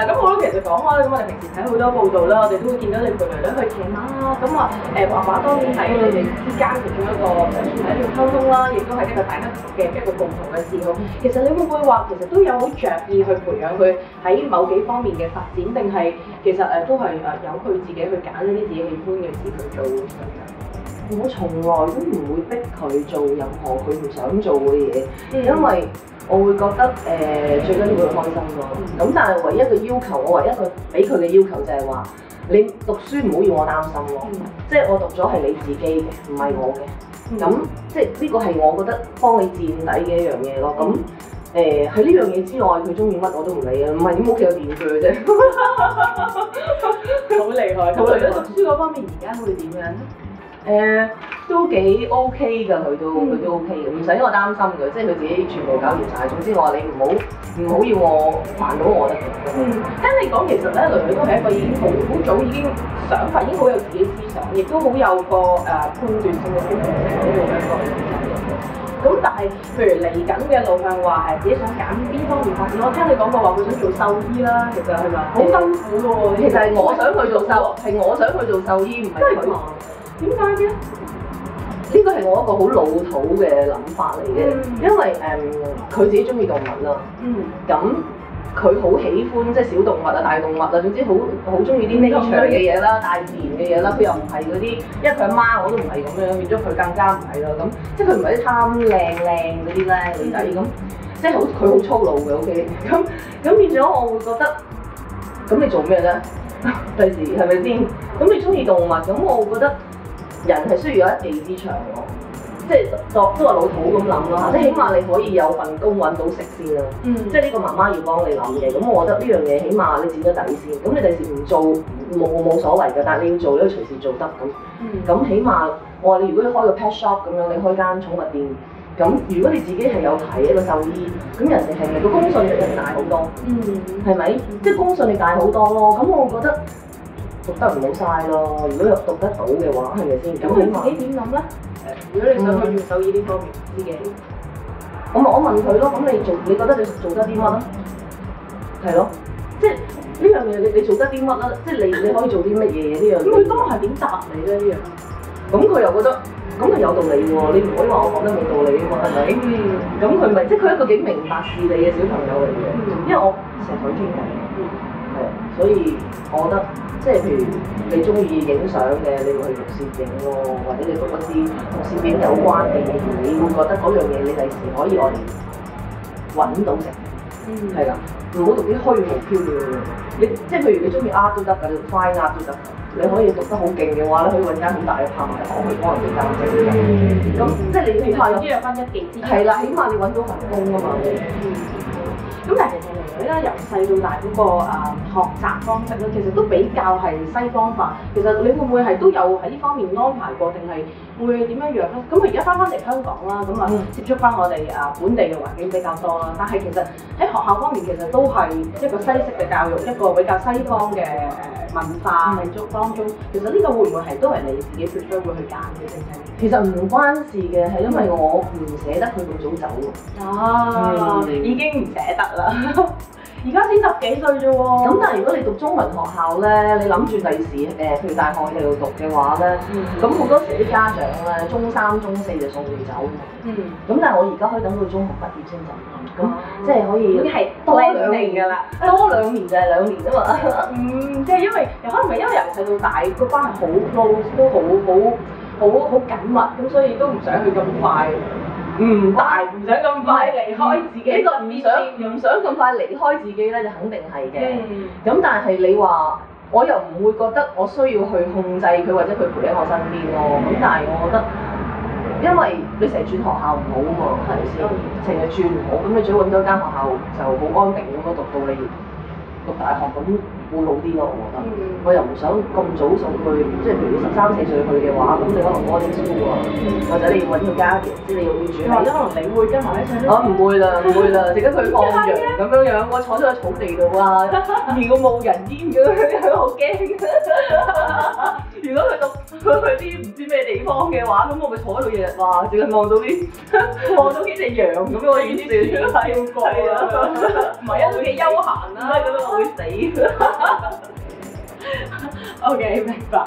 咁我都其實講開，咁我哋平時睇好多報道啦，我哋都會見到你陪女女去騎馬啦，咁話畫畫當然係你哋之間其中一個算係一種溝通啦，亦都係一個大家嘅一個共同嘅嗜好。其實你會唔會話其實都有好着意去培養佢喺某幾方面嘅發展，定係其實都係由佢自己去揀一啲自己喜歡嘅事去做？我從來都唔會逼佢做任何佢唔想做嘅嘢，因為我會覺得最緊要佢開心咯。咁但係唯一嘅要求，我唯一一個俾佢嘅要求就係話，你讀書唔好要我擔心咯，即係我讀咗係你自己嘅，唔係我嘅。咁即係呢個係我覺得幫你墊底嘅一樣嘢咯。咁喺呢樣嘢之外，佢中意乜我都唔理啊，唔係點屋企有電鋸啫。好厲害！咁嚟到讀書嗰方面，而家會點樣咧？都幾 OK 㗎，佢都 OK 嘅，唔使我擔心嘅，即係佢自己全部搞掂晒。總之我話你唔好要我煩到我得嘅。聽你講其實咧，女女都係一個已經好早已經想法，已經好有自己思想，亦都好有個判斷性嘅思維喺度嘅一個人嚟嘅。咁但係譬如嚟緊嘅路向話自己想揀邊方面發展，我聽你講過話佢想做獸醫啦，其實係咪好辛苦㗎喎？其實係我想去做獸醫，唔係佢。點解嘅？呢個係我一個好老土嘅諗法嚟嘅，因為佢自己中意動物啦，咁佢好喜歡即係小動物啊、大動物啊，總之好中意啲 nature 嘅嘢啦、大自然嘅嘢啦。佢又唔係嗰啲，因為佢阿媽我都唔係咁樣，變咗佢更加唔係啦。咁即係佢唔係啲貪靚嗰啲咧女仔咁，即係佢好粗魯嘅 OK。咁變咗我會覺得，咁你做咩咧？第時係咪先？咁你中意動物，咁我覺得。人係需要有一技之長咯，即係都話老土咁諗啦，即係起碼你可以有份工揾到食先啦。即係呢個媽媽要幫你諗嘅，咁我覺得呢樣嘢起碼你墊咗底先。咁你第時唔做冇所謂嘅，但係你要做咧隨時做得咁。咁起碼我話你如果開個 pet shop 咁樣，你開間寵物店，咁如果你自己係有睇一個獸醫，咁人哋係咪個公信力一定大好多？係咪？即係公信力大好多咯。咁我覺得。讀得唔好嘥咯，如果有讀得到嘅話，係咪先？咁你自己點諗咧？如果你想去做獸醫呢方面自己，我問佢咯，咁你覺得你做得啲乜啊？係咯，即係呢樣嘢你做得啲乜啊？即係你可以做啲乜嘢呢樣嘢？咁佢當係點答你咧？呢樣？咁佢又覺得咁係有道理喎，你唔可以話我講得冇道理啊嘛，係咪？咁佢咪即係佢係一個幾明白事理嘅小朋友嚟嘅，因為我成日同佢傾偈，係，所以我覺得。即係譬如你中意影相嘅，你會去讀攝影咯，或者你讀一啲同攝影有關嘅嘢，你會覺得嗰樣嘢你第時可以我哋揾到食，係啦，唔好讀啲虛無縹緲嘅。你即係譬如你中意 art 都得㗎，你 fine art 都得㗎。你可以讀得好勁嘅話咧，可以揾間好大嘅拍賣行去幫人哋鑑證嘅。咁即係你起碼有翻一技之長。係啦，起碼你揾到份工啊嘛。咁但係其實女女咧由細到大嗰個學習方式咧，其實都比較係西方化。其實你會唔會係都有喺呢方面安排過，定係會點樣樣咧？咁而家翻嚟香港啦，咁接觸翻我哋本地嘅環境比較多啦。但係其實喺學校方面，其實都係一個西式嘅教育，一個比較西方嘅文化喺當中。其實呢個會唔會係都係你自己 prefer 會去揀嘅定係？其實唔關事嘅，係因為我唔捨得佢咁早走已經唔捨得啦。而家先10幾歲啫喎。咁但係如果你讀中文學校咧，你諗住第時譬如大學喺度讀嘅話咧，咁好多時啲家長咧，中3、中4就送你走嘛。咁但係我而家可以等到中學畢業先走，咁即係可以已經係多2年㗎啦，多2年就係2年啊嘛。即係因為可能係因為由細到大個關係好 close，都好緊密，咁所以都唔想佢咁快。唔想咁快離開自己。呢個唔想咁快離開自己咧，就肯定係嘅。咁但係你話，我又唔會覺得我需要去控制佢或者佢陪喺我身邊咯。咁但係我覺得，因為你成日轉學校唔好啊嘛，係咪先？成日轉唔好，咁你最好揾到間學校就好安定咁樣讀到你讀大學咁會好啲咯，我覺得。我又唔想咁早送去，即係譬如你13、14歲去嘅話，咁你可能多啲書啊，或者你要揾個家庭，即係你要住。或者可能你會跟埋一齊咧？唔會啦，直接佢放羊咁樣，我坐咗喺草地度啊，連個冇人煙咁樣，好驚。如果佢讀去啲唔知咩地方嘅話，咁我咪坐喺度日日話，淨係望到幾隻羊咁樣，我已經算係過啦。唔係啊，都幾休閒啦，咁樣我會死。OK，明白。